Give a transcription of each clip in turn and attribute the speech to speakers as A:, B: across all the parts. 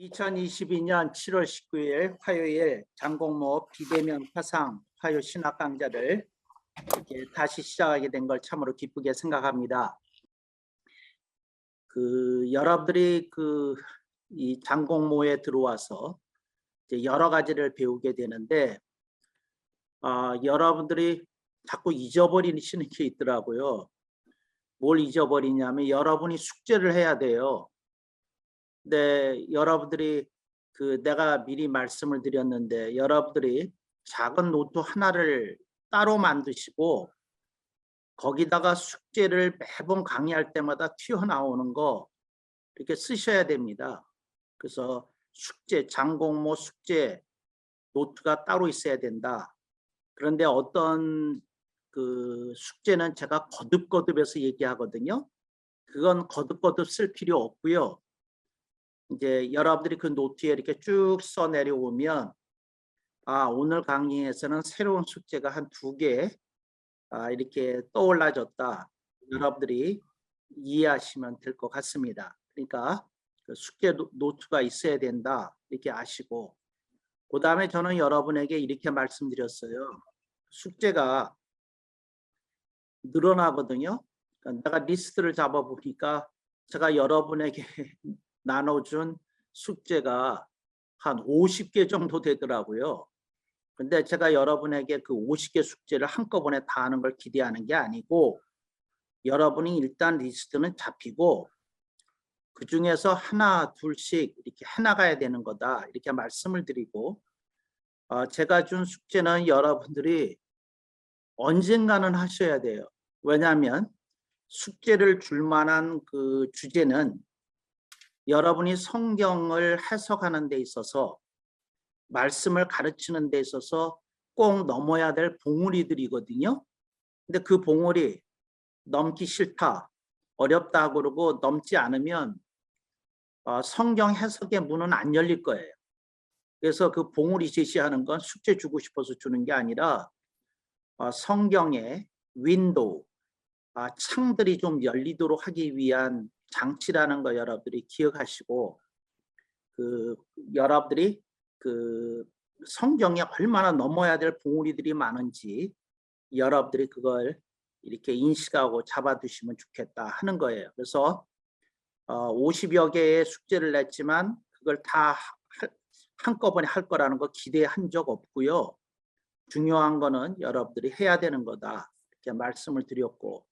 A: 2022년 7월 19일 화요일 장공모 비대면 화상 화요 신학 강좌를 이렇게 다시 시작하게 된 걸 참으로 기쁘게 생각합니다. 여러분들이 이 장공모에 들어와서 이제 여러 가지를 배우게 되는데 여러분들이 자꾸 잊어버리시는 게 있더라고요. 뭘 잊어버리냐면 여러분이 숙제를 해야 돼요. 근데 여러분들이 내가 미리 말씀을 드렸는데 여러분들이 작은 노트 하나를 따로 만드시고 거기다가 숙제를 매번 강의할 때마다 튀어나오는 거 이렇게 쓰셔야 됩니다. 그래서 숙제, 장공모 숙제 노트가 따로 있어야 된다. 그런데 어떤 숙제는 제가 거듭거듭해서 얘기하거든요. 그건 거듭거듭 쓸 필요 없고요. 이제 여러분들이 그 노트에 이렇게 쭉 써 내려오면 오늘 강의에서는 새로운 숙제가 한 2개 이렇게 떠올라졌다. 여러분들이 이해하시면 될 것 같습니다. 그러니까 그 숙제 노트가 있어야 된다 이렇게 아시고, 그 다음에 저는 여러분에게 이렇게 말씀드렸어요. 숙제가 늘어나거든요. 그러니까 내가 리스트를 잡아보니까 제가 여러분에게 나눠준 숙제가 한 50개 정도 되더라고요. 근데 제가 여러분에게 그 50개 숙제를 한꺼번에 다 하는 걸 기대하는 게 아니고, 여러분이 일단 리스트는 잡히고 그 중에서 하나 둘씩 이렇게 해나가야 되는 거다 이렇게 말씀을 드리고, 제가 준 숙제는 여러분들이 언젠가는 하셔야 돼요. 왜냐하면 숙제를 줄 만한 그 주제는 여러분이 성경을 해석하는 데 있어서, 말씀을 가르치는 데 있어서 꼭 넘어야 될 봉우리들이거든요. 근데 그 봉우리 넘기 싫다, 어렵다 그러고 넘지 않으면 성경 해석의 문은 안 열릴 거예요. 그래서 그 봉우리 제시하는 건 숙제 주고 싶어서 주는 게 아니라 성경의 윈도우, 창들이 좀 열리도록 하기 위한 장치라는 거 여러분들이 기억하시고, 여러분들이 성경에 얼마나 넘어야 될 봉우리들이 많은지 여러분들이 그걸 이렇게 인식하고 잡아두시면 좋겠다 하는 거예요. 그래서 50여 개의 숙제를 냈지만 그걸 다 한꺼번에 할 거라는 거 기대한 적 없고요. 중요한 거는 여러분들이 해야 되는 거다 이렇게 말씀을 드렸고,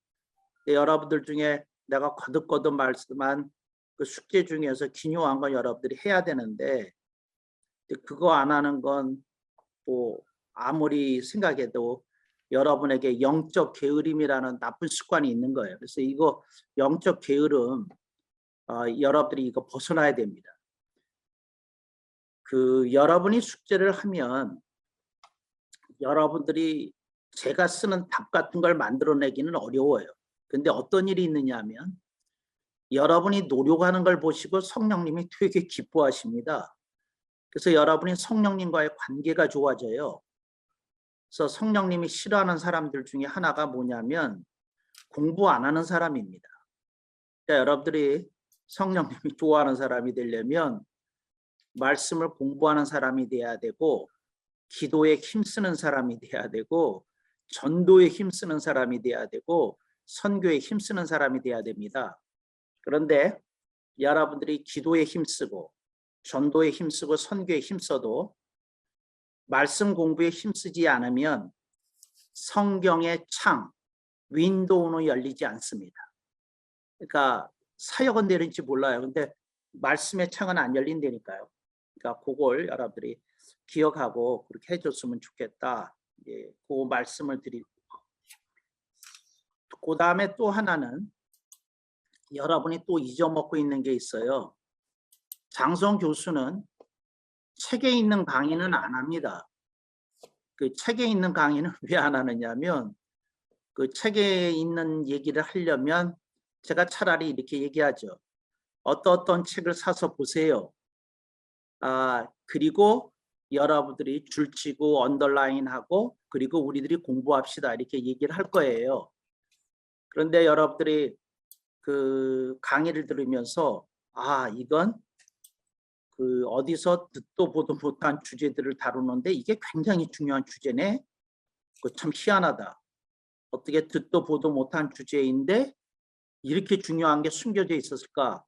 A: 여러분들 중에 내가 거듭거듭 말씀한 그 숙제 중에서 기묘한 건 여러분들이 해야 되는데, 그거 안 하는 건 뭐 아무리 생각해도 여러분에게 영적 게으름이라는 나쁜 습관이 있는 거예요. 그래서 이거 영적 게으름 여러분들이 이거 벗어나야 됩니다. 여러분이 숙제를 하면 여러분들이 제가 쓰는 답 같은 걸 만들어내기는 어려워요. 근데 어떤 일이 있느냐 하면 여러분이 노력하는 걸 보시고 성령님이 되게 기뻐하십니다. 그래서 여러분이 성령님과의 관계가 좋아져요. 그래서 성령님이 싫어하는 사람들 중에 하나가 뭐냐면 공부 안 하는 사람입니다. 그러니까 여러분들이 성령님이 좋아하는 사람이 되려면 말씀을 공부하는 사람이 돼야 되고, 기도에 힘쓰는 사람이 돼야 되고, 전도에 힘쓰는 사람이 돼야 되고, 선교에 힘쓰는 사람이 돼야 됩니다. 그런데 여러분들이 기도에 힘쓰고 전도에 힘쓰고 선교에 힘써도 말씀 공부에 힘쓰지 않으면 성경의 창, 윈도우는 열리지 않습니다. 그러니까 사역은 되는지 몰라요. 근데 말씀의 창은 안 열린다니까요. 그러니까 그걸 여러분들이 기억하고 그렇게 해줬으면 좋겠다. 예, 그 말씀을 드리고, 그 다음에 또 하나는 여러분이 또 잊어먹고 있는 게 있어요. 장성 교수는 책에 있는 강의는 안 합니다. 그 책에 있는 강의는 왜 안 하느냐면, 그 책에 있는 얘기를 하려면 제가 차라리 이렇게 얘기하죠. 어떤 책을 사서 보세요. 그리고 여러분들이 줄치고 언더라인하고 그리고 우리들이 공부합시다 이렇게 얘기를 할 거예요. 그런데 여러분들이 그 강의를 들으면서 이건 그 어디서 듣도 보도 못한 주제들을 다루는데 이게 굉장히 중요한 주제네. 그 참 희한하다. 어떻게 듣도 보도 못한 주제인데 이렇게 중요한 게 숨겨져 있었을까?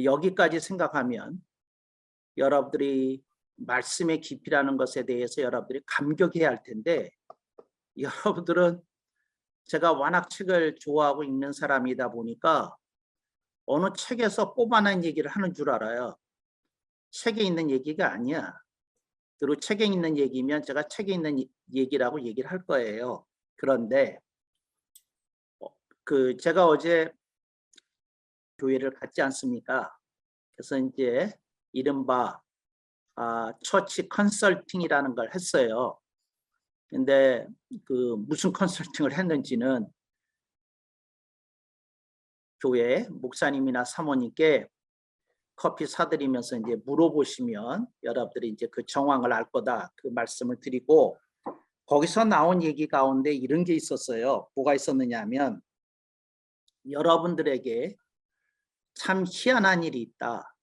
A: 여기까지 생각하면 여러분들이 말씀의 깊이라는 것에 대해서 여러분들이 감격해야 할 텐데, 여러분들은 제가 워낙 책을 좋아하고 읽는 사람이다 보니까 어느 책에서 뽑아낸 얘기를 하는 줄 알아요. 책에 있는 얘기가 아니야. 그리고 책에 있는 얘기면 제가 책에 있는 얘기라고 얘기를 할 거예요. 그런데 그 제가 어제 교회를 갔지 않습니까? 그래서 이제 이른바 처치 컨설팅이라는 걸 했어요. 근데 그 무슨 컨설팅을 했는지는 교회 목사님이나 사모님께 커피 사드리면서 이제 물어보시면 여러분들이 이제 그 정황을 알 거다, 그 말씀을 드리고, 거기서 나온 얘기 가운데 이런 게 있었어요. 뭐가 있었느냐 하면, 여러분들에게 참 희한한 일이 있다.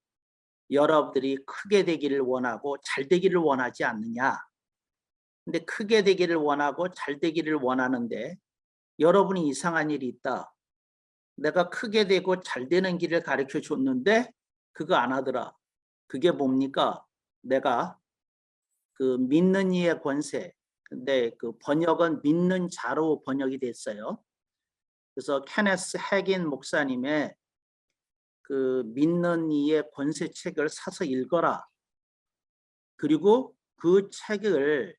A: 여러분들이 크게 되기를 원하고 잘 되기를 원하지 않느냐. 근데 크게 되기를 원하고 잘 되기를 원하는데 여러분이 이상한 일이 있다. 내가 크게 되고 잘 되는 길을 가르쳐 줬는데 그거 안 하더라. 그게 뭡니까? 내가 그 믿는 이의 권세. 근데 그 번역은 믿는 자로 번역이 됐어요. 그래서 케네스 해긴 목사님의 그 믿는 이의 권세 책을 사서 읽어라. 그리고 그 책을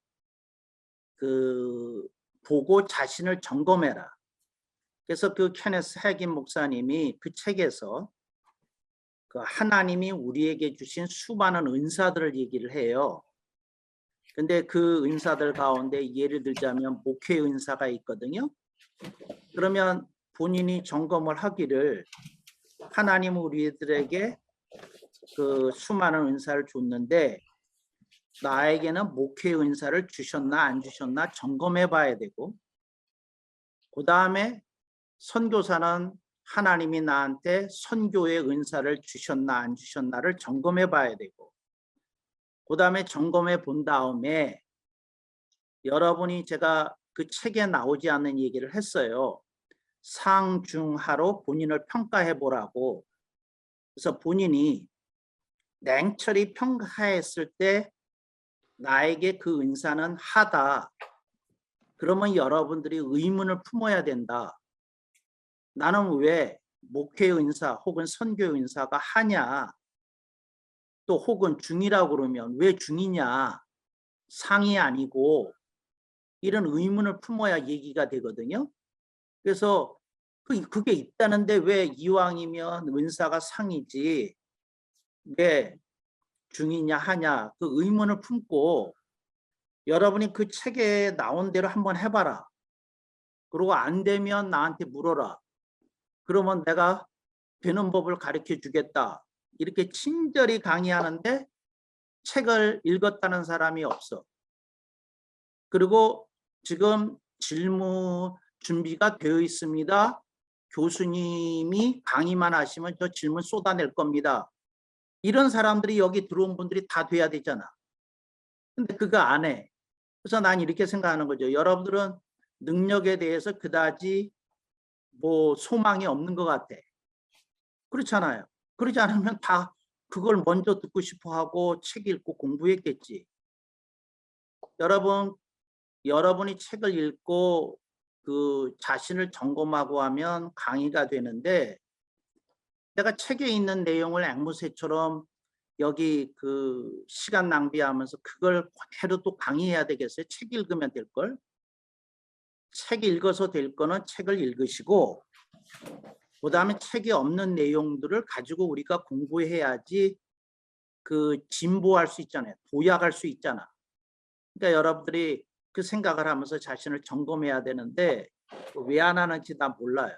A: 그 보고 자신을 점검해라. 그래서 그 케네스 해긴 목사님이 그 책에서 그 하나님이 우리에게 주신 수많은 은사들을 얘기를 해요. 근데 그 은사들 가운데 예를 들자면 목회 은사가 있거든요. 그러면 본인이 점검을 하기를, 하나님은 우리들에게 그 수많은 은사를 줬는데 나에게는 목회 은사를 주셨나 안 주셨나 점검해 봐야 되고, 그 다음에 선교사는 하나님이 나한테 선교의 은사를 주셨나 안 주셨나를 점검해 봐야 되고, 그 다음에 점검해 본 다음에 여러분이, 제가 그 책에 나오지 않는 얘기를 했어요. 상중하로 본인을 평가해 보라고. 그래서 본인이 냉철히 평가했을 때 나에게 그 은사는 하다. 그러면 여러분들이 의문을 품어야 된다. 나는 왜 목회 은사 혹은 선교 은사가 하냐? 또 혹은 중이라고 그러면 왜 중이냐? 상이 아니고, 이런 의문을 품어야 얘기가 되거든요. 그래서 그게 있다는데 왜 이왕이면 은사가 상이지 왜 중이냐 하냐, 그 의문을 품고 여러분이 그 책에 나온 대로 한번 해봐라. 그리고 안 되면 나한테 물어라. 그러면 내가 되는 법을 가르쳐 주겠다. 이렇게 친절히 강의하는데 책을 읽었다는 사람이 없어. 그리고 지금 질문 준비가 되어 있습니다. 교수님이 강의만 하시면 저 질문 쏟아낼 겁니다. 이런 사람들이 여기 들어온 분들이 다 돼야 되잖아. 근데 그거 안 해. 그래서 난 이렇게 생각하는 거죠. 여러분들은 능력에 대해서 그다지 뭐 소망이 없는 것 같아. 그렇잖아요. 그러지 않으면 다 그걸 먼저 듣고 싶어 하고 책 읽고 공부했겠지. 여러분이 책을 읽고 그 자신을 점검하고 하면 강의가 되는데, 내가 책에 있는 내용을 앵무새처럼 여기 그 시간 낭비하면서 그걸 그대로 또 강의해야 되겠어요? 책 읽으면 될 걸? 책 읽어서 될 거는 책을 읽으시고, 그 다음에 책에 없는 내용들을 가지고 우리가 공부해야지 그 진보할 수 있잖아요. 도약할 수 있잖아. 그러니까 여러분들이 그 생각을 하면서 자신을 점검해야 되는데 왜 안 하는지 난 몰라요.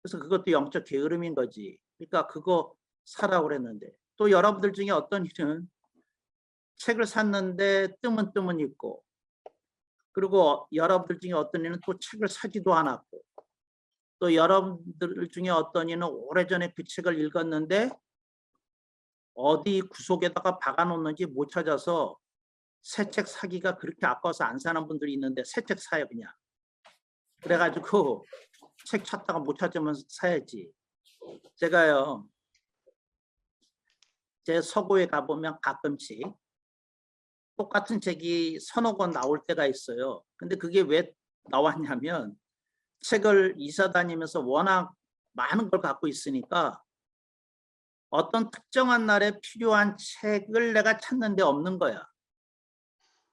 A: 그래서 그것도 영적 게으름인 거지. 그러니까 그거 사라고 그랬는데, 또 여러분들 중에 어떤 이는 책을 샀는데 뜨문뜨문 읽고, 그리고 여러분들 중에 어떤 이는 또 책을 사지도 않았고, 또 여러분들 중에 어떤 이는 오래전에 그 책을 읽었는데 어디 구석에다가 박아놓는지 못 찾아서 새 책 사기가 그렇게 아까워서 안 사는 분들이 있는데 새 책 사요 그냥. 그래가지고 책 찾다가 못 찾으면 사야지. 제가요 제 서고에 가보면 가끔씩 똑같은 책이 서너 권 나올 때가 있어요. 근데 그게 왜 나왔냐면 책을 이사 다니면서 워낙 많은 걸 갖고 있으니까 어떤 특정한 날에 필요한 책을 내가 찾는데 없는 거야.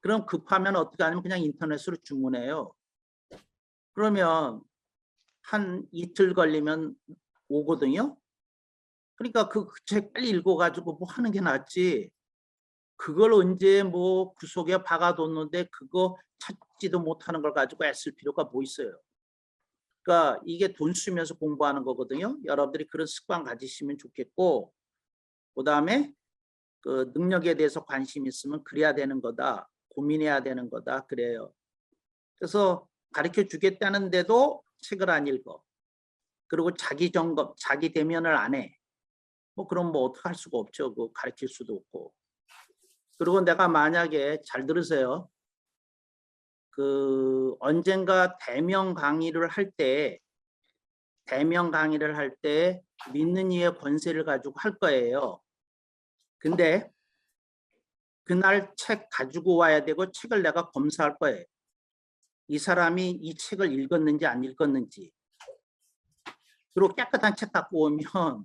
A: 그럼 급하면 어떻게 하냐면 그냥 인터넷으로 주문해요. 그러면 한 이틀 걸리면 오거든요. 그러니까 그 책 빨리 읽어가지고 뭐 하는 게 낫지. 그걸 언제 뭐 구석에 박아뒀는데 그거 찾지도 못하는 걸 가지고 애쓸 필요가 뭐 있어요. 그러니까 이게 돈 쓰면서 공부하는 거거든요. 여러분들이 그런 습관 가지시면 좋겠고, 그다음에 그 능력에 대해서 관심 있으면 그래야 되는 거다. 고민해야 되는 거다. 그래요. 그래서 가르쳐 주겠다는데도 책을 안 읽어. 그리고 자기 점검, 자기 대면을 안 해. 뭐 그럼 뭐 어떻게 할 수가 없죠. 그 가르칠 수도 없고. 그리고 내가 만약에 잘 들으세요. 그 언젠가 대면 강의를 할 때 믿는 이의 권세를 가지고 할 거예요. 근데 그날 책 가지고 와야 되고 책을 내가 검사할 거예요. 이 사람이 이 책을 읽었는지 안 읽었는지. 그리고 깨끗한 책 갖고 오면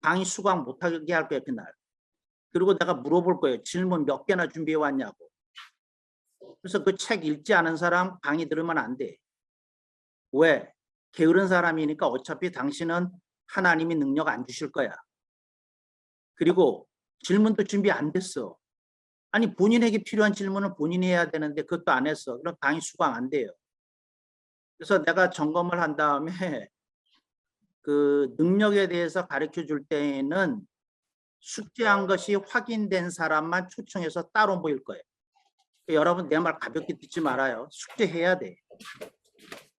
A: 강의 수강 못하게 할 거예요, 그날. 그리고 내가 물어볼 거예요. 질문 몇 개나 준비해 왔냐고. 그래서 그 책 읽지 않은 사람 강의 들으면 안 돼. 왜? 게으른 사람이니까 어차피 당신은 하나님이 능력 안 주실 거야. 그리고 질문도 준비 안 됐어. 아니 본인에게 필요한 질문을 본인이 해야 되는데 그것도 안 했어. 그럼 강의 수강 안 돼요. 그래서 내가 점검을 한 다음에 그 능력에 대해서 가르쳐 줄 때에는 숙제한 것이 확인된 사람만 초청해서 따로 모일 거예요. 여러분 내 말 가볍게 듣지 말아요. 숙제해야 돼.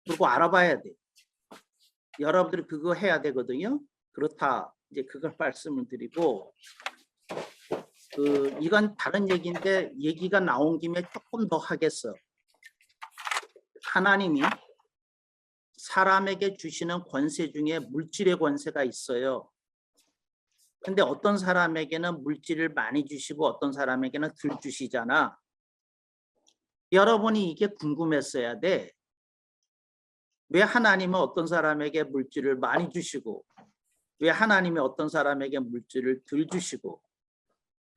A: 그리고 알아봐야 돼. 여러분들이 그거 해야 되거든요. 그렇다. 이제 그걸 말씀을 드리고 그 이건 다른 얘기인데 얘기가 나온 김에 조금 더 하겠어. 하나님이 사람에게 주시는 권세 중에 물질의 권세가 있어요. 근데 어떤 사람에게는 물질을 많이 주시고 어떤 사람에게는 덜 주시잖아. 여러분이 이게 궁금했어야 돼. 왜 하나님은 어떤 사람에게 물질을 많이 주시고 왜 하나님이 어떤 사람에게 물질을 덜 주시고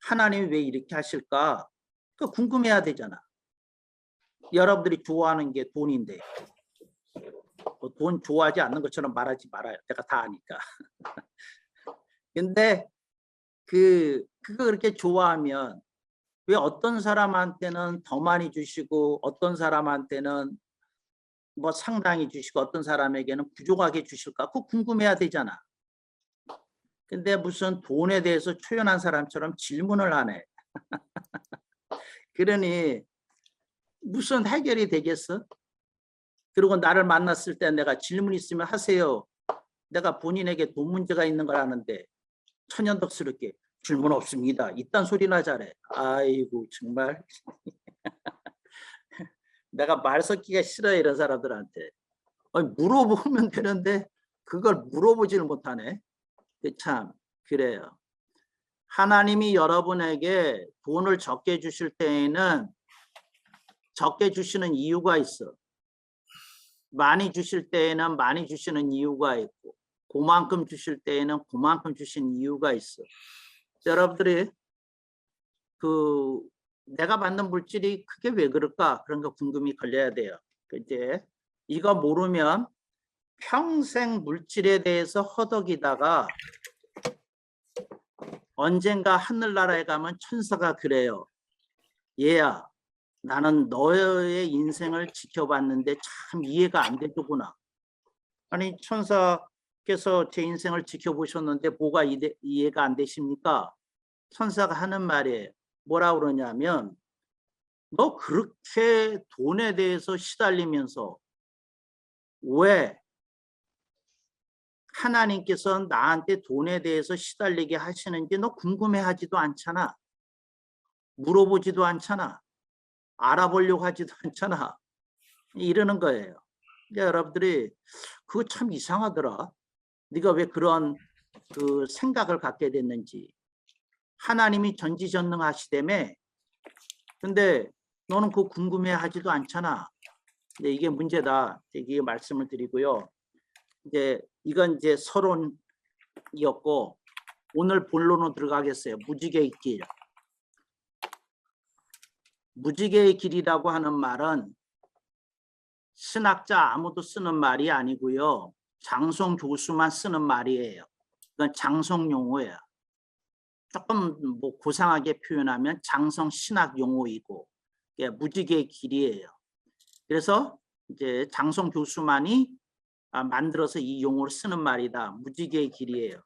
A: 하나님이 왜 이렇게 하실까? 그 궁금해야 되잖아. 여러분들이 좋아하는 게 돈인데 돈 좋아하지 않는 것처럼 말하지 말아요. 내가 다 아니까. 근데 그거 그렇게 좋아하면 왜 어떤 사람한테는 더 많이 주시고 어떤 사람한테는 뭐 상당히 주시고 어떤 사람에게는 부족하게 주실까? 그거 궁금해야 되잖아. 근데 무슨 돈에 대해서 초연한 사람처럼 질문을 하네. 그러니 무슨 해결이 되겠어? 그리고 나를 만났을 때 내가 질문 있으면 하세요. 내가 본인에게 돈 문제가 있는 걸 아는데 천연덕스럽게 질문 없습니다. 이딴 소리나 잘해. 아이고 정말 내가 말 섞기가 싫어 이런 사람들한테. 아니, 물어보면 되는데 그걸 물어보지를 못하네. 참 그래요. 하나님이 여러분에게 돈을 적게 주실 때에는 적게 주시는 이유가 있어. 많이 주실 때에는 많이 주시는 이유가 있고 그만큼 주실 때에는 그만큼 주신 이유가 있어. 여러분들이 그 내가 받는 물질이 그게 왜 그럴까 그런 거 궁금이 걸려야 돼요. 이제 이거 모르면 평생 물질에 대해서 허덕이다가 언젠가 하늘나라에 가면 천사가 그래요. 얘야 나는 너의 인생을 지켜봤는데 참 이해가 안 되더구나. 아니 천사께서 제 인생을 지켜보셨는데 뭐가 이해가 안 되십니까? 천사가 하는 말이에요. 뭐라 그러냐면 너 그렇게 돈에 대해서 시달리면서 왜 하나님께서 나한테 돈에 대해서 시달리게 하시는지 너 궁금해하지도 않잖아. 물어보지도 않잖아. 알아보려고 하지도 않잖아. 이러는 거예요. 그러니까 여러분들이 그거 참 이상하더라. 네가 왜 그런 그 생각을 갖게 됐는지. 하나님이 전지전능하시다며. 근데 너는 그거 궁금해하지도 않잖아. 근데 이게 문제다. 이게 말씀을 드리고요. 이제 이건 이제 서론이었고 오늘 본론으로 들어가겠어요. 무지개의 길. 무지개의 길이라고 하는 말은 신학자 아무도 쓰는 말이 아니고요. 장성 교수만 쓰는 말이에요. 이건 장성 용어예요. 조금 뭐 고상하게 표현하면 장성 신학 용어이고 무지개의 길이에요. 그래서 이제 장성 교수만이 만들어서 이 용어를 쓰는 말이다. 무지개의 길이에요.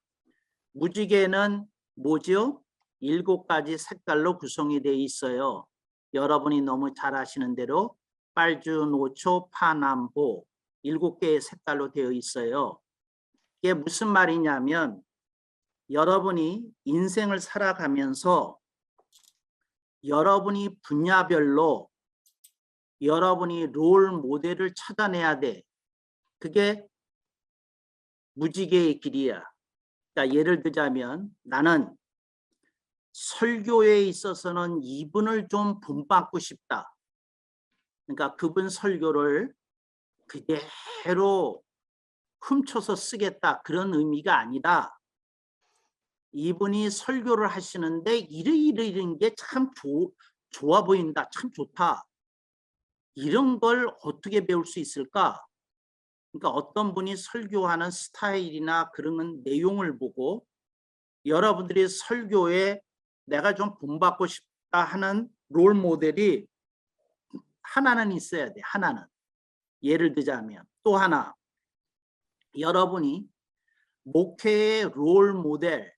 A: 무지개는 뭐죠? 7가지 색깔로 구성이 되어 있어요. 여러분이 너무 잘 아시는 대로 빨주, 노초, 파남보 7개의 색깔로 되어 있어요. 이게 무슨 말이냐면 여러분이 인생을 살아가면서 여러분이 분야별로 여러분이 롤 모델을 찾아내야 돼. 그게 무지개의 길이야. 그러니까 예를 들자면 나는 설교에 있어서는 이분을 좀 본받고 싶다. 그러니까 그분 설교를 그대로 훔쳐서 쓰겠다. 그런 의미가 아니라 이분이 설교를 하시는데 이런 게 참 좋아 보인다. 참 좋다. 이런 걸 어떻게 배울 수 있을까? 그러니까 어떤 분이 설교하는 스타일이나 그런 내용을 보고 여러분들이 설교에 내가 좀 본받고 싶다 하는 롤 모델이 하나는 있어야 돼. 하나는. 예를 들자면 또 하나. 여러분이 목회의 롤 모델,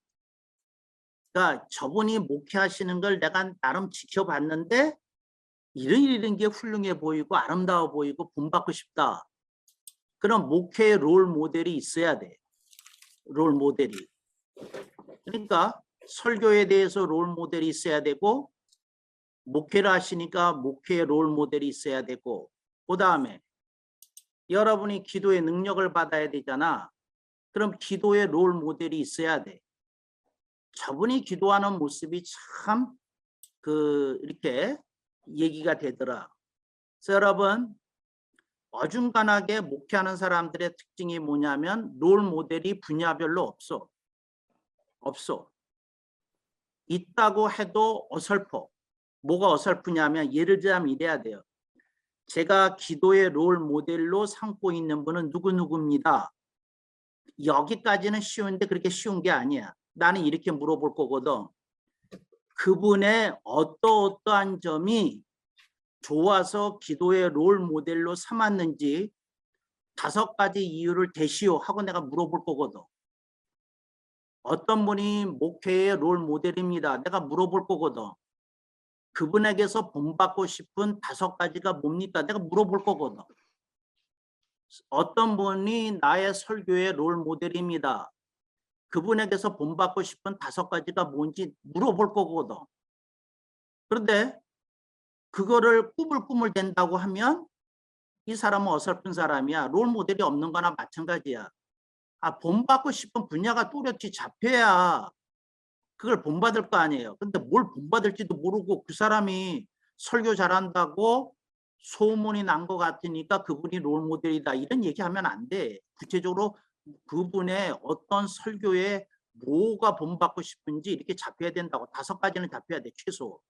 A: 그러니까 저분이 목회하시는 걸 내가 나름 지켜봤는데 이런 게 훌륭해 보이고 아름다워 보이고 본받고 싶다. 그런 목회의 롤 모델이 있어야 돼. 롤 모델이. 그러니까 설교에 대해서 롤 모델이 있어야 되고 목회를 하시니까 목회의 롤 모델이 있어야 되고 그 다음에 여러분이 기도의 능력을 받아야 되잖아. 그럼 기도의 롤 모델이 있어야 돼. 저분이 기도하는 모습이 참 이렇게 얘기가 되더라. 그래서 여러분 어중간하게 목회하는 사람들의 특징이 뭐냐면 롤 모델이 분야별로 없어. 없어. 있다고 해도 어설퍼. 뭐가 어설프냐면 예를 들자면 이래야 돼요. 제가 기도의 롤 모델로 삼고 있는 분은 누구누구입니다. 여기까지는 쉬운데 그렇게 쉬운 게 아니야. 나는 이렇게 물어볼 거거든. 그분의 어떠한 점이 좋아서 기도의 롤 모델로 삼았는지 5가지 이유를 대시오 하고 내가 물어볼 거거든. 어떤 분이 목회의 롤 모델입니다. 내가 물어볼 거거든. 그분에게서 본받고 싶은 5가지가 뭡니까? 내가 물어볼 거거든. 어떤 분이 나의 설교의 롤 모델입니다. 그분에게서 본받고 싶은 5가지가 뭔지 물어볼 거거든. 그런데 그거를 꾸물꾸물 된다고 하면 이 사람은 어설픈 사람이야. 롤 모델이 없는 거나 마찬가지야. 본받고 싶은 분야가 뚜렷이 잡혀야 그걸 본받을 거 아니에요. 근데 뭘 본받을지도 모르고 그 사람이 설교 잘한다고 소문이 난 것 같으니까 그분이 롤 모델이다. 이런 얘기하면 안 돼. 구체적으로 그분의 어떤 설교에 뭐가 본받고 싶은지 이렇게 잡혀야 된다고. 5가지는 잡혀야 돼. 최소.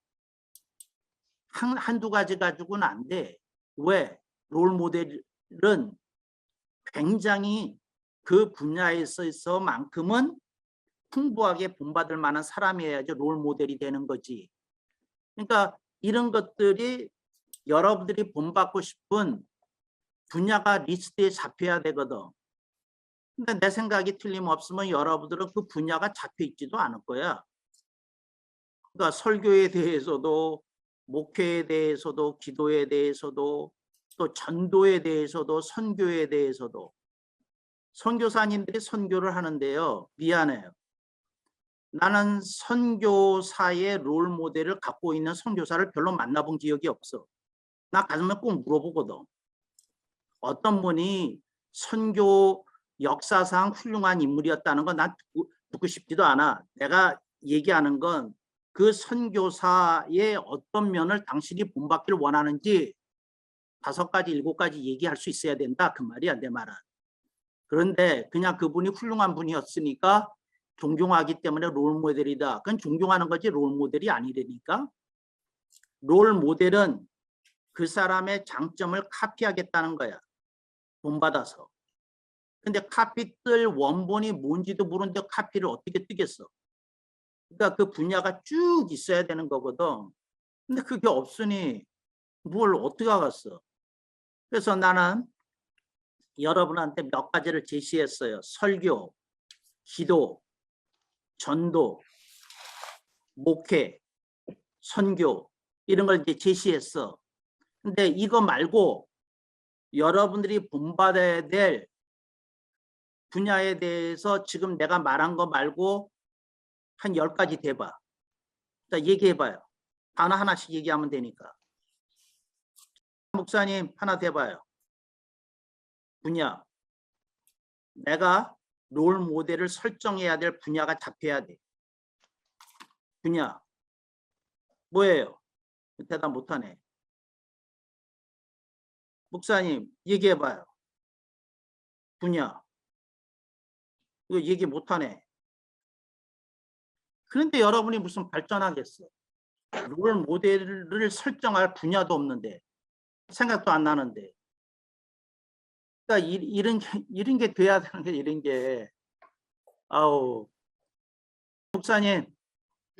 A: 한두 가지 가지고는 안 돼. 왜? 롤 모델은 굉장히 그 분야에 있어서만큼은 풍부하게 본받을 만한 사람이어야지 롤 모델이 되는 거지. 그러니까 이런 것들이 여러분들이 본받고 싶은 분야가 리스트에 잡혀야 되거든. 근데 내 생각이 틀림없으면 여러분들은 그 분야가 잡혀 있지도 않을 거야. 그러니까 설교에 대해서도 목회에 대해서도 기도에 대해서도 또 전도에 대해서도 선교에 대해서도 선교사님들이 선교를 하는데요. 미안해요. 나는 선교사의 롤 모델을 갖고 있는 선교사를 별로 만나본 기억이 없어. 나 가슴에 꼭 물어보거든. 어떤 분이 선교 역사상 훌륭한 인물이었다는 건 난 듣고 싶지도 않아. 내가 얘기하는 건 그 선교사의 어떤 면을 당신이 본받기를 원하는지 5가지, 7가지 얘기할 수 있어야 된다. 그 말이야, 내 말은. 그런데 그냥 그분이 훌륭한 분이었으니까 존경하기 때문에 롤 모델이다. 그건 존경하는 거지 롤 모델이 아니라니까. 롤 모델은 그 사람의 장점을 카피하겠다는 거야. 본받아서. 근데 카피 뜰 원본이 뭔지도 모르는데 카피를 어떻게 뜨겠어. 그러니까 그 분야가 쭉 있어야 되는 거거든. 근데 그게 없으니 뭘 어떻게 하겠어. 그래서 나는 여러분한테 몇 가지를 제시했어요. 설교, 기도, 전도, 목회, 선교 이런 걸 이제 제시했어. 근데 이거 말고 여러분들이 본받아야 될 분야에 대해서 지금 내가 말한 거 말고 한 10가지 대봐. 자, 얘기해봐요. 단어 하나씩 얘기하면 되니까. 목사님 하나 대봐요. 분야. 내가 롤 모델을 설정해야 될 분야가 잡혀야 돼. 분야. 뭐예요? 대답 못하네. 목사님 얘기해봐요. 분야. 이거 얘기 못하네. 그런데 여러분이 무슨 발전하겠어. 롤 모델을 설정할 분야도 없는데 생각도 안 나는데. 그러니까 이런 게 돼야 되는 게 이런 게. 아우. 목사님.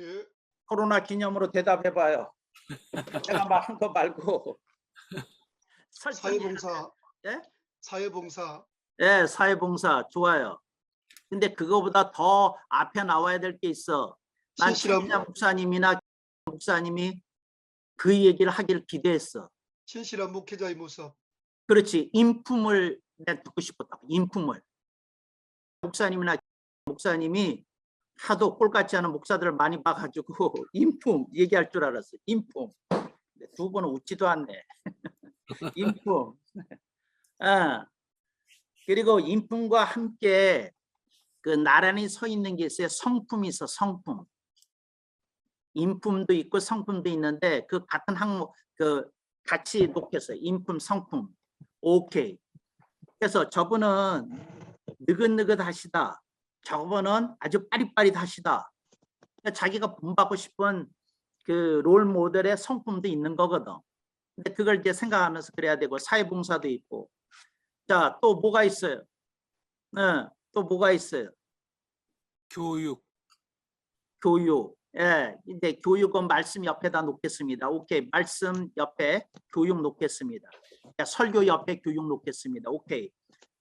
B: 예.
A: 코로나 기념으로 대답해봐요. 제가 말한 거 말고.
B: 사회봉사.
A: 예?
B: 사회봉사.
A: 예, 사회봉사 좋아요. 근데 그거보다 더 앞에 나와야 될 게 있어. 난 최진자 목사님이나 목사님이 그 얘기를 하기를 기대했어.
B: 신실한 목회자의 모습.
A: 그렇지. 인품을 내가 듣고 싶었다. 인품을. 목사님이나 목사님이 하도 꼴같지 않은 목사들을 많이 봐가지고 인품 얘기할 줄 알았어. 인품. 두 번은 웃지도 않네. 인품. 아, 그리고 인품과 함께 그 나란히 서 있는 게 있어요. 성품이 있어. 성품. 인품도 있고 성품도 있는데 그 같은 항목 그 같이 놓겠어요. 인품, 성품. 오케이. 그래서 저분은 느긋느긋하시다. 저분은 아주 빠릿빠릿하시다. 그러니까 자기가 본받고 싶은 그 롤 모델의 성품도 있는 거거든. 근데 그걸 이제 생각하면서 그래야 되고 사회봉사도 있고. 자, 또 뭐가 있어요? 네, 또 뭐가 있어요?
C: 교육.
A: 교육. 예, 이제 교육은 말씀 옆에다 놓겠습니다. 오케이, 말씀 옆에 교육 놓겠습니다. 야, 설교 옆에 교육 놓겠습니다. 오케이,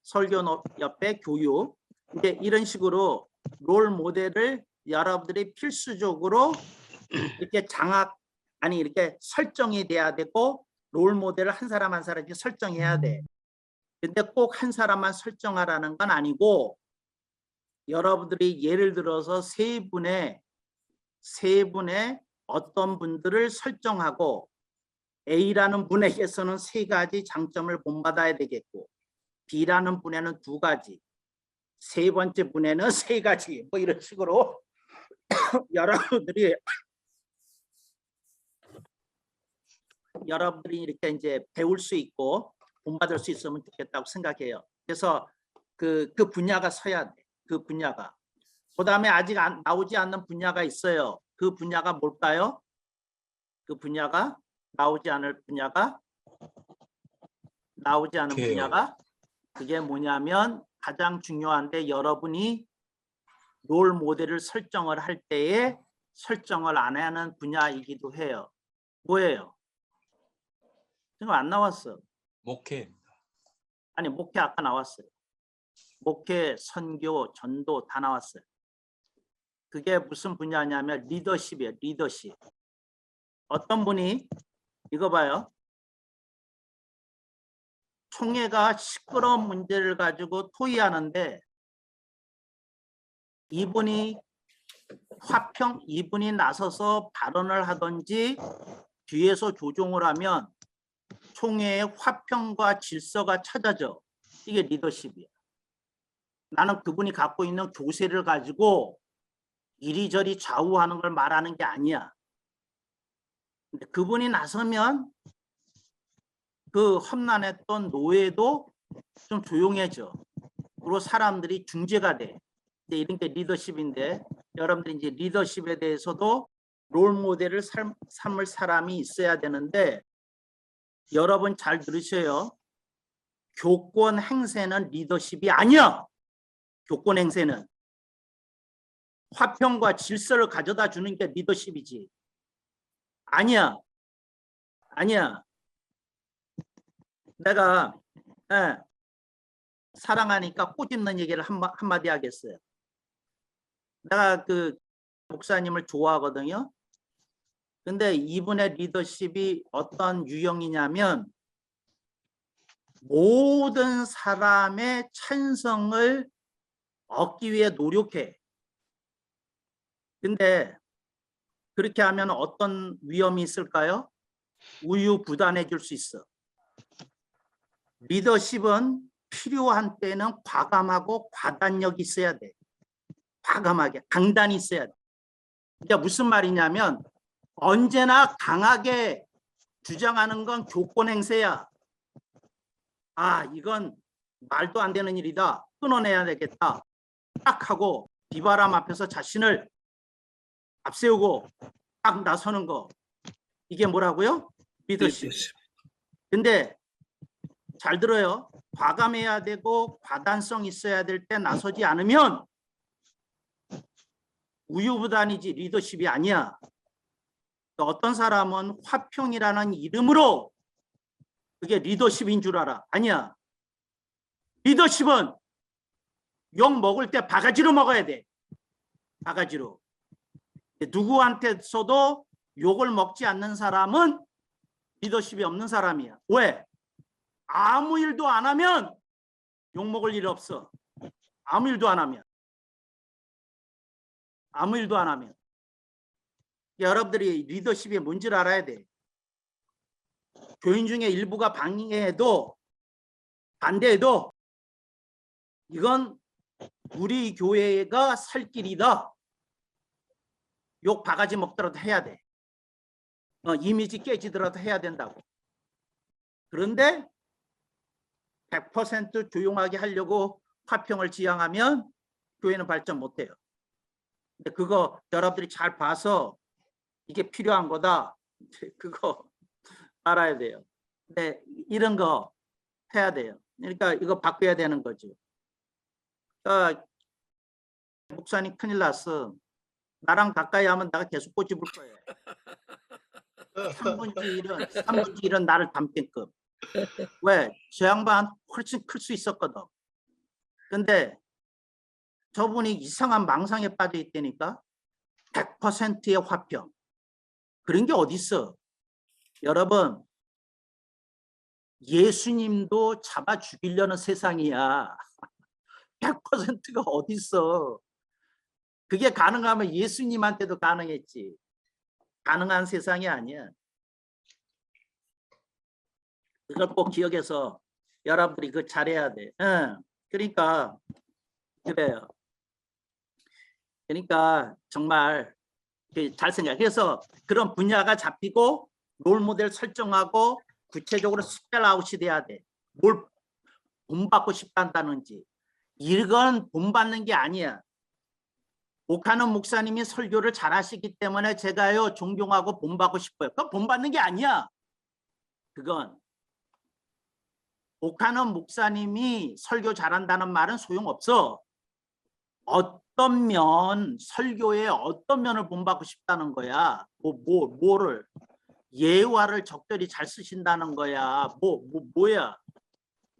A: 설교 옆에 교육. 이제 이런 식으로 롤 모델을 여러분들이 필수적으로 이렇게 이렇게 설정이 돼야 되고 롤 모델을 한 사람 한 사람 이렇게 설정해야 돼. 근데 꼭 한 사람만 설정하라는 건 아니고 여러분들이 예를 들어서 세 분의 어떤 분들을 설정하고 A라는 분에게서는 3가지 장점을 본받아야 되겠고 B라는 분에는 2가지, 세 번째 분에는 3가지 뭐 이런 식으로 여러분들이 이렇게 이제 배울 수 있고 본받을 수 있으면 좋겠다고 생각해요. 그래서 그 분야가 서야 돼. 그 분야가. 그다음에 아직 나오지 않는 분야가 있어요. 그 분야가 뭘까요? 그 분야가 나오지 않은 분야가 그게 뭐냐면 가장 중요한데 여러분이 롤 모델을 설정을 할 때에 설정을 안 하는 분야이기도 해요. 뭐예요? 지금 안 나왔어.
C: 목회입니다.
A: 아니 목회 아까 나왔어요. 목회, 선교, 전도 다 나왔어요. 그게 무슨 분야냐면 리더십이에요. 리더십. 어떤 분이 이거 봐요. 총회가 시끄러운 문제를 가지고 토의하는데 이분이 나서서 발언을 하든지 뒤에서 조종을 하면 총회의 화평과 질서가 찾아져. 이게 리더십이야. 나는 그분이 갖고 있는 교세를 가지고 이리저리 좌우하는 걸 말하는 게 아니야. 근데 그분이 나서면 그 험난했던 노예도 좀 조용해져. 그리고 사람들이 중재가 돼. 이제 이런 게 리더십인데 여러분들이 이제 리더십에 대해서도 롤 모델을 삼을 사람이 있어야 되는데 여러분 잘 들으셔요. 교권 행세는 리더십이 아니야. 교권 행세는 화평과 질서를 가져다 주는 게 리더십이지. 아니야. 아니야. 내가 사랑하니까 꼬집는 얘기를 한마디 하겠어요. 내가 그 목사님을 좋아하거든요. 근데 이분의 리더십이 어떤 유형이냐면 모든 사람의 찬성을 얻기 위해 노력해. 근데 그렇게 하면 어떤 위험이 있을까요? 우유부단해질 수 있어. 리더십은 필요한 때는 과감하고 과단력이 있어야 돼. 과감하게 강단이 있어야 돼. 그러니까 무슨 말이냐면 언제나 강하게 주장하는 건 교권 행세야. 아, 이건 말도 안 되는 일이다. 끊어내야 되겠다. 딱 하고 비바람 앞에서 자신을 앞세우고 딱 나서는 거. 이게 뭐라고요? 리더십. 근데 잘 들어요. 과감해야 되고 과단성 있어야 될 때 나서지 않으면 우유부단이지 리더십이 아니야. 어떤 사람은 화평이라는 이름으로 그게 리더십인 줄 알아. 아니야. 리더십은 욕 먹을 때 바가지로 먹어야 돼. 바가지로. 누구한테서도 욕을 먹지 않는 사람은 리더십이 없는 사람이야. 왜? 아무 일도 안 하면 욕 먹을 일 없어. 아무 일도 안 하면. 아무 일도 안 하면. 여러분들이 리더십이 뭔지를 알아야 돼. 교인 중에 일부가 방해해도 반대해도 이건 우리 교회가 살 길이다. 욕 바가지 먹더라도 해야 돼. 이미지 깨지더라도 해야 된다고. 그런데 100% 조용하게 하려고 화평을 지향하면 교회는 발전 못해요. 근데 그거 여러분들이 잘 봐서 이게 필요한 거다. 그거 알아야 돼요. 근데 이런 거 해야 돼요. 그러니까 이거 바꿔야 되는 거죠. 목사님 큰일 났어. 나랑 가까이 하면 내가 계속 꼬집을 거예요. 3분지 1은 나를 담게끔. 왜? 저 양반 훨씬 클 수 있었거든. 근데 저분이 이상한 망상에 빠져 있다니까. 100%의 화평. 그런 게 어딨어. 여러분, 예수님도 잡아 죽이려는 세상이야. 100%가 어딨어. 그게 가능하면 예수님한테도 가능했지. 가능한 세상이 아니야. 그걸 꼭 기억해서 여러분들이 그거 잘해야 돼. 그러니까 그래요. 그러니까 정말 잘 생각해. 그래서 그런 분야가 잡히고 롤모델 설정하고 구체적으로 스펠아웃이 돼야 돼. 뭘 본받고 싶다는지. 이건 본받는 게 아니야. 오카는 목사님이 설교를 잘하시기 때문에 제가요 존경하고 본받고 싶어요. 그건 본받는 게 아니야. 그건 오카는 목사님이 설교 잘한다는 말은 소용없어. 어떤 면, 설교의 어떤 면을 본받고 싶다는 거야. 뭐를 예화를 적절히 잘 쓰신다는 거야. 뭐야?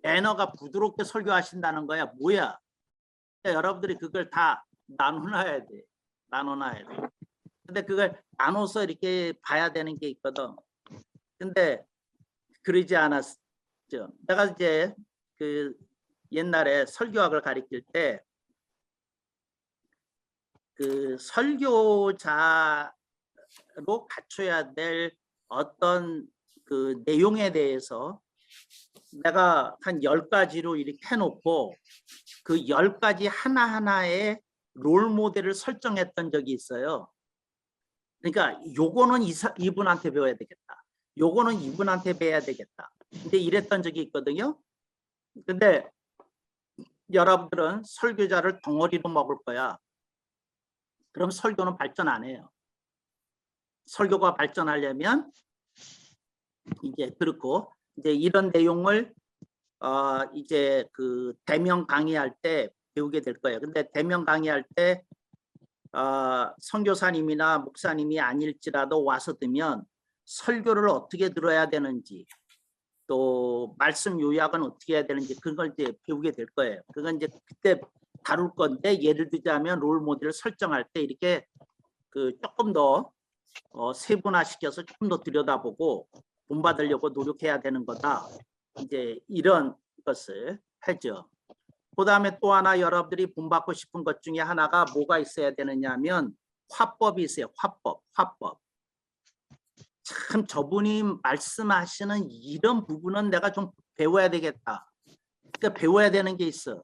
A: 매너가 부드럽게 설교하신다는 거야. 뭐야? 그러니까 여러분들이 그걸 다 나눠놔야 돼. 나눠놔야 돼. 근데 그걸 나눠서 이렇게 봐야 되는 게 있거든. 근데 그러지 않았어. 내가 이제 그 옛날에 설교학을 가르칠 때 그 설교자로 갖춰야 될 어떤 그 내용에 대해서 내가 한 10가지로 이렇게 해놓고 그 10가지 하나하나의 롤 모델을 설정했던 적이 있어요. 그러니까 요거는 이분한테 배워야 되겠다. 요거는 이분한테 배워야 되겠다. 근데 이랬던 적이 있거든요. 근데 여러분들은 설교자를 덩어리로 먹을 거야. 그럼 설교는 발전 안 해요. 설교가 발전하려면 이제 그렇고 이제 이런 내용을 이제 그 대면 강의할 때 배우게 될 거예요. 근데 대면 강의할 때 선교사님이나 목사님이 아닐지라도 와서 들으면 설교를 어떻게 들어야 되는지 또 말씀 요약은 어떻게 해야 되는지 그걸 이제 배우게 될 거예요. 그건 이제 그때 다룰 건데 예를 들자면 롤 모델을 설정할 때 이렇게 그 조금 더 세분화시켜서 조금 더 들여다보고 본받으려고 노력해야 되는 거다. 이제 이런 것을 하죠. 그 다음에 또 하나 여러분들이 본받고 싶은 것 중에 하나가 뭐가 있어야 되느냐 하면 화법이 있어요. 화법. 참 저분이 말씀하시는 이런 부분은 내가 좀 배워야 되겠다. 그러니까 배워야 되는 게 있어.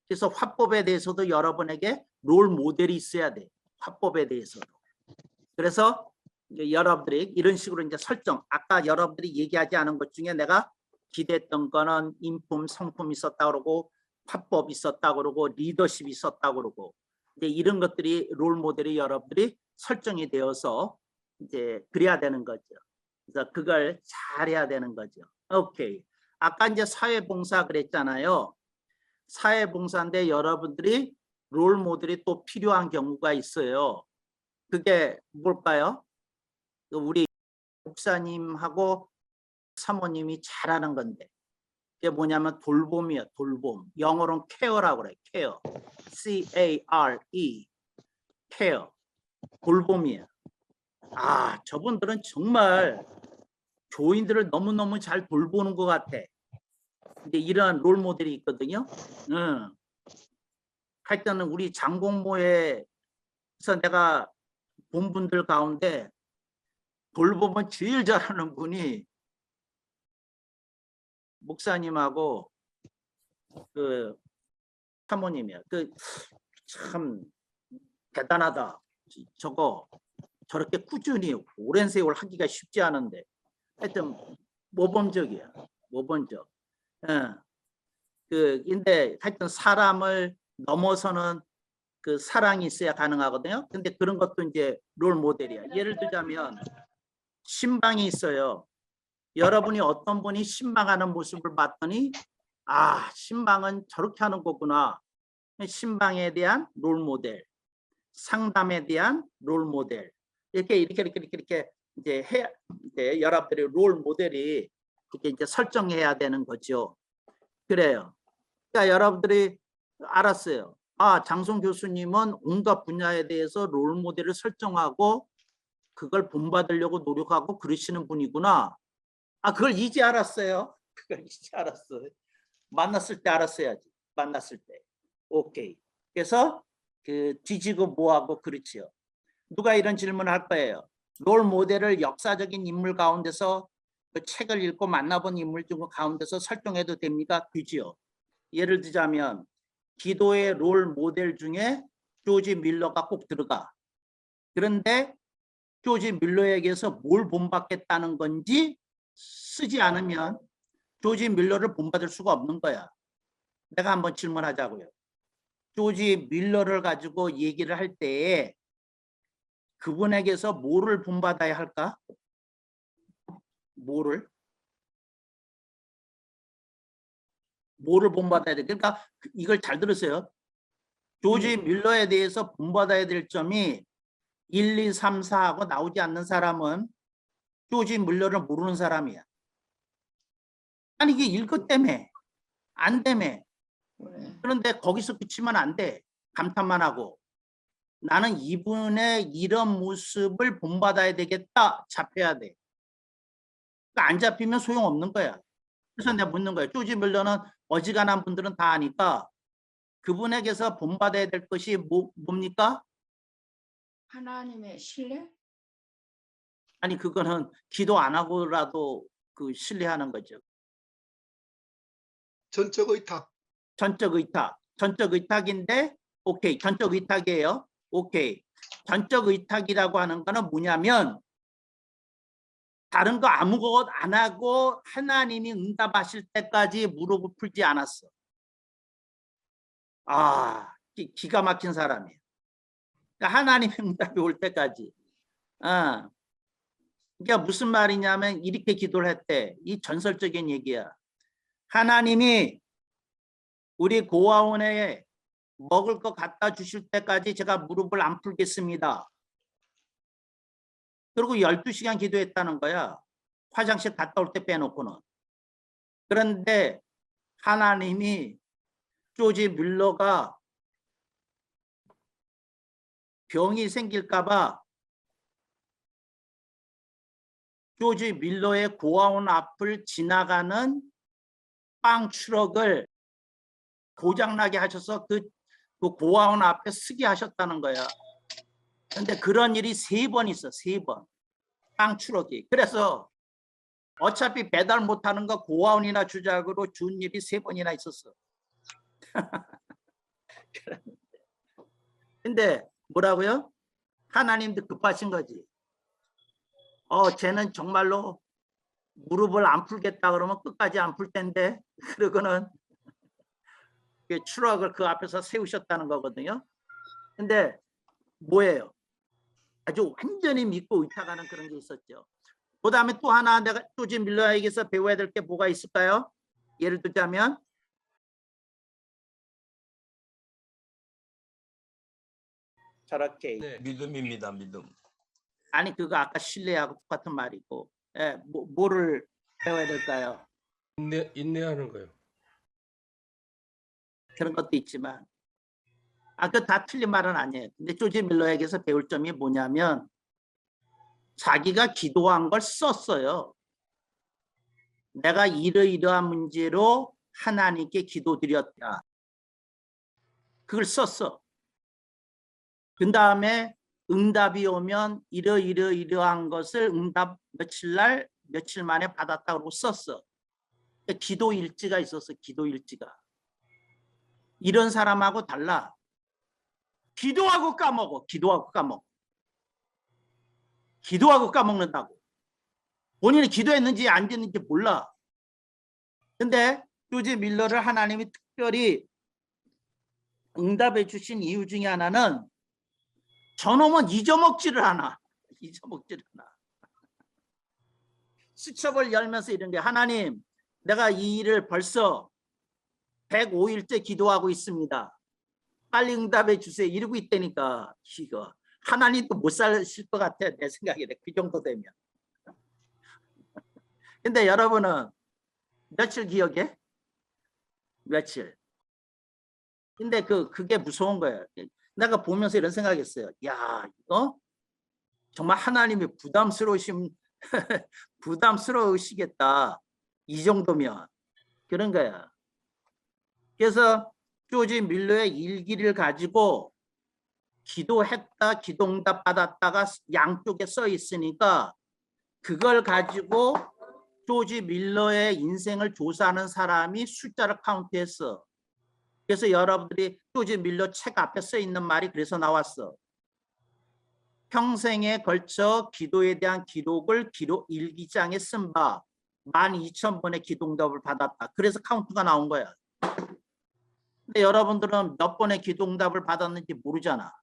A: 그래서 화법에 대해서도 여러분에게 롤 모델이 있어야 돼. 화법에 대해서도. 그래서 여러분들이 이런 식으로 이제 설정. 아까 여러분들이 얘기하지 않은 것 중에 내가 기대했던 거는 인품, 성품이 있었다 그러고 화법이 있었다 그러고 리더십이 있었다 그러고 이제 이런 것들이 롤 모델이 여러분들이 설정이 되어서 이제 그래야 되는 거죠. 그래서 그걸 잘해야 되는 거죠. 오케이. 아까 이제 사회봉사 그랬잖아요. 사회봉사인데 여러분들이 롤 모델이 또 필요한 경우가 있어요. 그게 뭘까요? 우리 목사님하고 사모님이 잘하는 건데 그게 뭐냐면 돌봄이에요. 돌봄. 영어로는 케어라고 그래요. 케어. C-A-R-E. 케어. 돌봄이에요. 저분들은 정말 교인들을 너무너무 잘 돌보는 것 같아. 근데 이런 롤 모델이 있거든요. 하여튼 우리 장공모에서 내가 본 분들 가운데 돌봄은 제일 잘하는 분이 목사님하고 그 사모님이야. 그 참 대단하다. 저거 저렇게 꾸준히 오랜 세월 하기가 쉽지 않은데 하여튼 모범적이야. 모범적. 근데 하여튼 사람을 넘어서는 그 사랑이 있어야 가능하거든요. 근데 그런 것도 이제 롤 모델이야. 예를 들자면 신방이 있어요. 여러분이 어떤 분이 신방하는 모습을 봤더니 신방은 저렇게 하는 거구나. 신방에 대한 롤 모델, 상담에 대한 롤 모델 이렇게 이제 이제 여러분들의 롤 모델이 이렇게 이제 설정해야 되는 거죠. 그래요. 그러니까 여러분들이 알았어요. 장송 교수님은 온갖 분야에 대해서 롤 모델을 설정하고 그걸 본받으려고 노력하고 그러시는 분이구나. 그걸 이제 알았어요. 그걸 이제 알았어요. 만났을 때 알았어야지. 만났을 때. 오케이. 그래서 그 뒤지고 뭐하고 그렇지요. 누가 이런 질문을 할 거예요. 롤 모델을 역사적인 인물 가운데서 그 책을 읽고 만나본 인물 중 가운데서 설정해도 됩니까? 되지요. 예를 들자면 기도의 롤 모델 중에 조지 밀러가 꼭 들어가. 그런데 조지 밀러에게서 뭘 본받겠다는 건지 쓰지 않으면 조지 밀러를 본받을 수가 없는 거야. 내가 한번 질문하자고요. 조지 밀러를 가지고 얘기를 할 때에 그분에게서 뭐를 본받아야 할까? 뭐를 본받아야 돼? 그러니까 이걸 잘 들으세요. 조지 밀러에 대해서 본받아야 될 점이 1, 2, 3, 4하고 나오지 않는 사람은 조지 밀러를 모르는 사람이야. 이게 읽었 때문에 안 되매. 그런데 거기서 그치면 안 돼. 감탄만 하고. 나는 이분의 이런 모습을 본받아야 되겠다. 잡혀야 돼. 그러니까 안 잡히면 소용없는 거야. 그래서 내가 묻는 거예요. 조지 밀러는 어지간한 분들은 다 아니까 그분에게서 본받아야 될 것이 뭡니까?
D: 하나님의 신뢰?
A: 아니 그거는 기도 안 하고라도 그 신뢰하는 거죠.
B: 전적 의탁,
A: 전적 의탁. 전적 의탁인데 오케이. 전적 의탁이에요. 오케이. 전적 의탁이라고 하는 거는 뭐냐면 다른 거 아무것도 안 하고 하나님이 응답하실 때까지 무릎을 풀지 않았어. 아, 기가 막힌 사람이에요. 그러니까 하나님의 응답이 올 때까지. 그러니까 무슨 말이냐면 이렇게 기도를 했대. 이 전설적인 얘기야. 하나님이 우리 고아원에 먹을 거 갖다 주실 때까지 제가 무릎을 안 풀겠습니다. 그리고 12시간 기도했다는 거야. 화장실 갔다 올 때 빼놓고는. 그런데 하나님이 조지 밀러가 병이 생길까 봐 조지 밀러의 고아원 앞을 지나가는 빵 트럭을 고장나게 하셔서 그 고아원 앞에 쓰게 하셨다는 거야. 근데 그런 일이 3번 있어. 3번. 빵 트럭이. 그래서 어차피 배달 못하는 거 고아원이나 주작으로 준 일이 3번이나 있었어. 근데 뭐라고요? 하나님도 급하신 거지. 쟤는 정말로 무릎을 안 풀겠다 그러면 끝까지 안 풀 텐데 그러고는 트럭을 그 앞에서 세우셨다는 거거든요. 근데 뭐예요? 아주 완전히 믿고 의탁하는 그런 게 있었죠. 그 다음에 또 하나 내가 조지 밀러에게서 배워야 될 게 뭐가 있을까요? 예를 들자면 저렇게
C: 네, 믿음입니다. 믿음.
A: 아니 그거 아까 신뢰하고 똑같은 말이고 뭐를 배워야 될까요?
E: 인내하는 거요.
A: 그런 것도 있지만 그 다 틀린 말은 아니에요. 근데 조지 밀러에게서 배울 점이 뭐냐면 자기가 기도한 걸 썼어요. 내가 이러이러한 문제로 하나님께 기도드렸다. 그걸 썼어. 그 다음에 응답이 오면 이러이러한 것을 응답 며칠 만에 받았다 그러고 썼어. 기도 일지가 있었어. 기도 일지가. 이런 사람하고 달라. 기도하고 까먹어. 기도하고 까먹어. 기도하고 까먹는다고. 본인이 기도했는지 안 됐는지 몰라. 근데 조지 밀러를 하나님이 특별히 응답해 주신 이유 중에 하나는 저놈은 잊어먹지를 않아. 잊어먹지를 않아. 수첩을 열면서 이런 게 하나님 내가 이 일을 벌써 105일째 기도하고 있습니다. 빨리 응답해 주세요. 이러고 있다니까. 이거 하나님도 못 사실 것 같아. 내 생각에 그 정도 되면. 근데 여러분은 며칠 기억해? 며칠. 근데 그게 무서운 거예요. 내가 보면서 이런 생각했어요. 야, 이거 정말 하나님이 부담스러우시겠다. 이 정도면. 그런 거야. 그래서 조지 밀러의 일기를 가지고 기도했다, 기도응답 받았다가 양쪽에 써 있으니까 그걸 가지고 조지 밀러의 인생을 조사하는 사람이 숫자를 카운트했어. 그래서 여러분들이 조지 밀러 책 앞에 써 있는 말이 그래서 나왔어. 평생에 걸쳐 기도에 대한 기록을 일기장에 쓴 바 12,000번의 기도응답을 받았다. 그래서 카운트가 나온 거야. 근데 여러분들은 몇 번의 기도응답을 받았는지 모르잖아.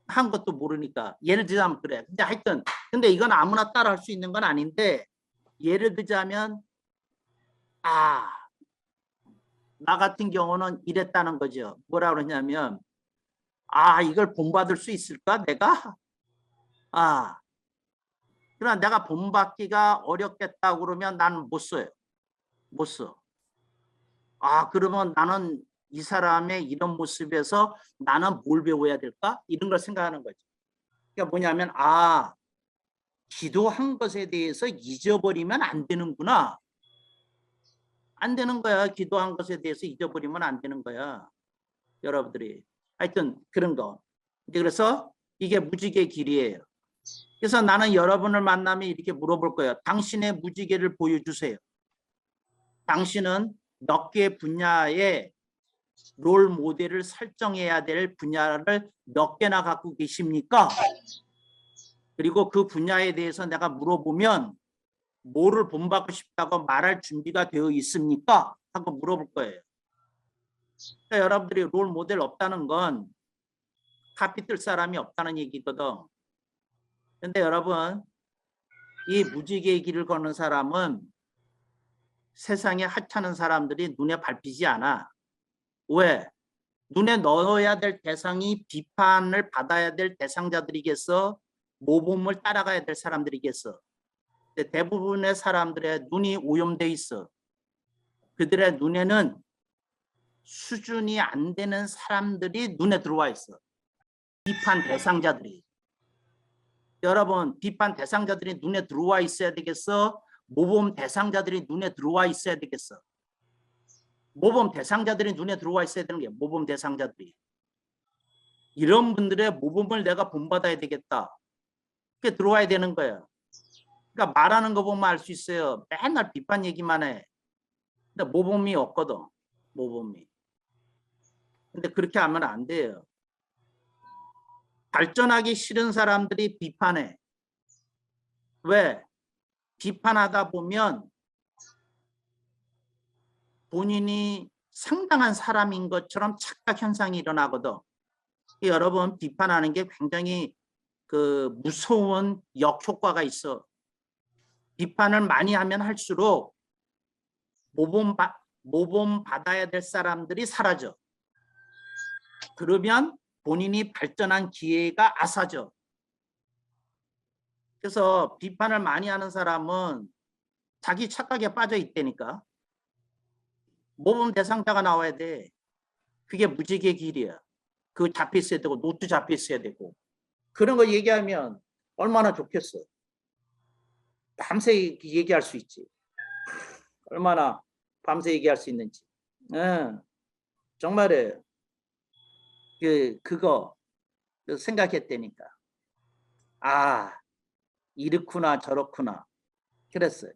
A: 한 것도 모르니까. 예를 들자면 그래. 근데 하여튼 근데 이건 아무나 따라 할 수 있는 건 아닌데 예를 들자면 나 같은 경우는 이랬다는 거죠. 뭐라 그러냐면 이걸 본받을 수 있을까 내가? 그러나 내가 본받기가 어렵겠다 그러면 나는 못 써요. 못 써. 그러면 나는 이 사람의 이런 모습에서 나는 뭘 배워야 될까? 이런 걸 생각하는 거죠. 그러니까 뭐냐면 기도한 것에 대해서 잊어버리면 안 되는구나. 안 되는 거야. 기도한 것에 대해서 잊어버리면 안 되는 거야. 여러분들이. 하여튼 그런 거. 이제 그래서 이게 무지개 길이에요. 그래서 나는 여러분을 만나면 이렇게 물어볼 거예요. 당신의 무지개를 보여주세요. 당신은 몇 개 분야의 롤 모델을 설정해야 될 분야를 몇 개나 갖고 계십니까? 그리고 그 분야에 대해서 내가 물어보면 뭐를 본받고 싶다고 말할 준비가 되어 있습니까? 하고 물어볼 거예요. 그러니까 여러분들이 롤 모델 없다는 건 카피 뜰 사람이 없다는 얘기거든. 근데 여러분, 이 무지개의 길을 걷는 사람은 세상에 하찮은 사람들이 눈에 밟히지 않아. 왜? 눈에 넣어야 될 대상이 비판을 받아야 될 대상자들이겠어? 모범을 따라가야 될 사람들이겠어? 근데 대부분의 사람들의 눈이 오염돼 있어. 그들의 눈에는 수준이 안 되는 사람들이 눈에 들어와 있어. 비판 대상자들이. 여러분, 비판 대상자들이 눈에 들어와 있어야 되겠어? 모범 대상자들이 눈에 들어와 있어야 되겠어? 모범 대상자들이 눈에 들어와 있어야 되는 게 모범 대상자들이. 이런 분들의 모범을 내가 본받아야 되겠다. 그게 들어와야 되는 거예요. 그러니까 말하는 거 보면 알 수 있어요. 맨날 비판 얘기만 해. 근데 모범이 없거든. 모범이. 근데 그렇게 하면 안 돼요. 발전하기 싫은 사람들이 비판해. 왜? 비판하다 보면 본인이 상당한 사람인 것처럼 착각 현상이 일어나거든. 여러분, 비판하는 게 굉장히 그 무서운 역효과가 있어. 비판을 많이 하면 할수록 모범 받아야 될 사람들이 사라져. 그러면 본인이 발전한 기회가 앗아져. 그래서 비판을 많이 하는 사람은 자기 착각에 빠져 있다니까. 모범 대상자가 나와야 돼. 그게 무지개 길이야. 그거 잡혀 있어야 되고 노트 잡혀 있어야 되고. 그런 거 얘기하면 얼마나 좋겠어. 밤새 얘기할 수 있지. 얼마나 밤새 얘기할 수 있는지. 정말에 그거 생각했다니까. 아, 이렇구나 저렇구나. 그랬어요.